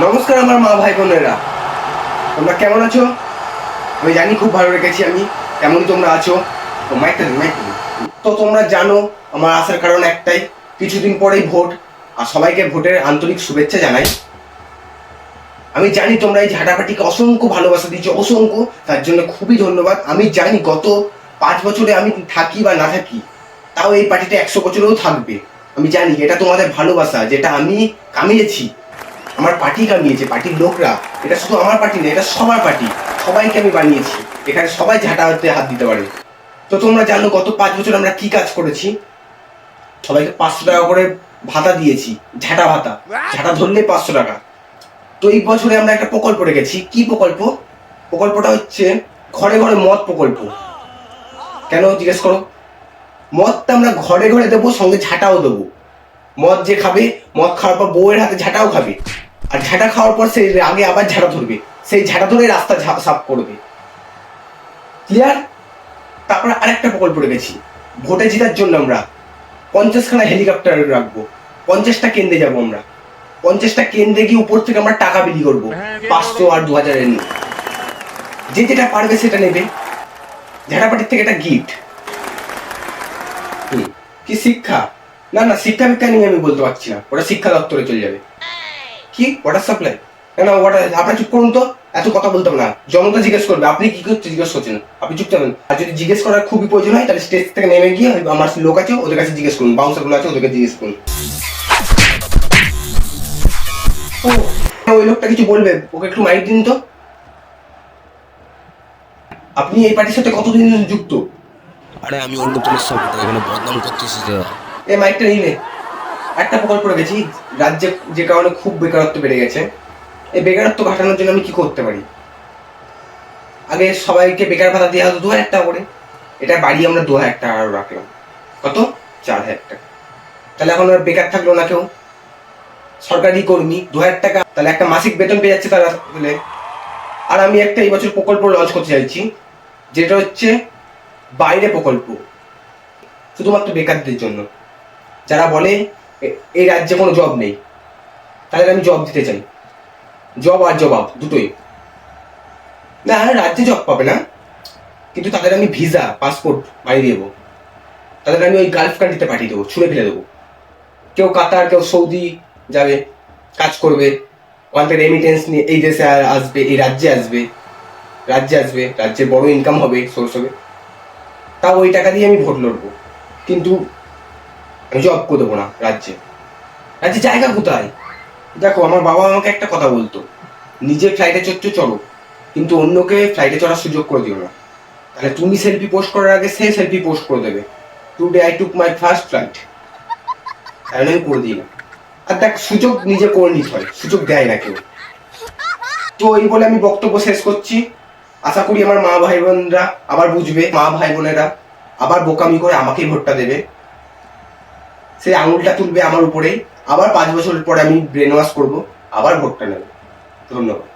নমস্কার আমার মা ভাই বোনেরা, তোমরা কেমন আছো? আমি জানি খুব ভালো রেখেছি আমি। কেমনই তোমরা আছো? তো তো তোমরা জানো আমার আসার কারণ একটাই, কিছুদিন পরেই ভোট, আর সবাইকে ভোটের আন্তরিক শুভেচ্ছা জানাই। আমি জানি তোমরা এই ঝাঁটাপাটিকে অসংখ্য ভালোবাসা দিচ্ছ, অসংখ্য, তার জন্য খুবই ধন্যবাদ। আমি জানি গত 5 বছরে আমি থাকি বা না থাকি, তাও এই পার্টিটা 100 বছরেও থাকবে। আমি জানি এটা তোমাদের ভালোবাসা, যেটা আমি কামিয়েছি, আমার পার্টি কামিয়েছে, পার্টির লোকরা। এটা শুধু আমার পার্টি না, এটা সবার পার্টি, সবাইকে আমি বানিয়েছি। এখানে সবাই ঝাঁটাতে হাত দিতে পারে। তো তোমরা জানো গত 5 বছর আমরা কি কাজ করেছি। সবাইকে 500 টাকা করে ভাতা দিয়েছি, ঝাঁটা ভাতা, ঝাঁটা ধরলে 500 টাকা। তো এই বছরে আমরা একটা প্রকল্প রেখেছি। কি প্রকল্প? প্রকল্পটা হচ্ছে ঘরে ঘরে মদ প্রকল্প। কেন জিজ্ঞেস করো? মদটা আমরা ঘরে ঘরে দেবো, সঙ্গে ঝাঁটাও দেবো। মদ যে খাবে, মদ খাওয়ার পর বউয়ের হাতে ঝাঁটাও খাবে, আর ঝাঁটা খাওয়ার পর সে আগে আবার ঝাঁটা ধরবে, সেই ঝাঁটা ধরে রাস্তা সাফ করবে। ক্লিয়ার? তারপরে আরেকটা প্রকল্প রেখেছি। ভোটে জেতার জন্য আমরা 50খানা হেলিকপ্টার রাখবো। 50টা কেন্দ্রে যাবো আমরা। 50টা কেন্দ্রে গিয়ে উপর থেকে আমরা টাকা বিলি করবো, 500 আর 2000 নিয়ে। যে যেটা পারবে সেটা নেবে। ঝাঁটাপাটির থেকে একটা গিফট। কি শিক্ষা? না না, শিক্ষা বিজ্ঞান নিয়ে আমি বলতে পারছি না, ওটা শিক্ষা দপ্তরে চলে যাবে। কি ওয়াটার সাপ্লাই? না না, ওয়াটার, আপনার চুপ করুন তো। এত কথা বলতে হবে না। জনতা জিজ্ঞেস করবে আপনি কি করতে জিজ্ঞেস করছেন, আপনি চুপ থাকবেন। আর যদি জিজ্ঞেস করার খুবই প্রয়োজন হয়, তাহলে স্টেজ থেকে নেমে গিয়ে আমার লোক আছে ওদের কাছে জিজ্ঞেস করুন, বাউন্সার গুলো আছে ওদেরকে জিজ্ঞেস করুন। ও, ওই লোকটা কিছু বলবে, ওকে একটু মাইক দিন তো। আপনি এই পার্টির সাথে কতদিন যুক্ত? আরে আমি অন্য পুলিশ সব এখানে বদনাম করতেছি যে। এই মাইকটা নিলে একটা প্রকল্প রেখেছি রাজ্যে, যে কারণে খুব বেকারত্ব বেড়ে গেছে। এই বেকারত্ব ঘটানোর জন্য আমি কি করতে পারি? আগে সবাইকে বেকার ভাতা দেওয়া হতো 2000 টাকা করে, এটা বাড়িয়ে আমরা 2000 টাকা আরো রাখলাম। কত? 4000 টাকা। তাহলে এখন আর বেকার থাকলো না কেউ। সরকারি কর্মী 2000 টাকা, তাহলে একটা মাসিক বেতন পেয়ে যাচ্ছে তারা। তাহলে আর আমি একটা এই বছর প্রকল্প লঞ্চ করতে চাইছি, যেটা হচ্ছে বাইরে প্রকল্প, শুধুমাত্র বেকারদের জন্য। যারা বলে এই রাজ্যে কোনো জব নেই, তাদের আমি জব দিতে চাই। জব আর জবাব দুটোই। না, রাজ্যে জব পাবে না, কিন্তু তাদের আমি ভিসা পাসপোর্ট বানিয়ে দেবো। তাদের আমি ওই গালফ কান্ট্রিতে পাঠিয়ে দেবো, ছুঁড়ে ফেলে দেবো। কেউ কাতার, কেউ সৌদি যাবে, কাজ করবে, ওখান থেকে রেমিটেন্স নিয়ে এই দেশে আসবে, এই রাজ্যে আসবে, রাজ্যের বড় ইনকাম হবে, সোর্স হবে। তাও ওই টাকা দিয়ে আমি ভোট লড়বো, কিন্তু আমি জব করে দেবো না রাজ্যে। রাজ্যে জায়গা কোথায়? দেখো, আমার বাবা আমাকে একটা কথা বলতো, নিজে ফ্লাইটে চড়ছো চড়ো, কিন্তু অন্যকে ফ্লাইটে চড়ার সুযোগ করে দিও না। তাহলে তুমি সেলফি পোস্ট করার আগে সে সেলফি পোস্ট করে দেবে, today I took my first flight, তাহলে আমি করে দিই না। আর দেখ, সুযোগ নিজে করে নিতে হয়, সুযোগ দেয় না কেউ। তো এই বলে আমি বক্তব্য শেষ করছি। আশা করি আমার মা ভাই বোনরা আবার বুঝবে, মা ভাই বোনেরা আবার বোকামি করে আমাকেই ভোটটা দেবে। সেই আঙুলটা তুলবে আমার উপরেই, আবার 5 বছর পরে আমি ব্রেন ওয়াশ করবো, আবার ভোটটা নেবে। ধন্যবাদ।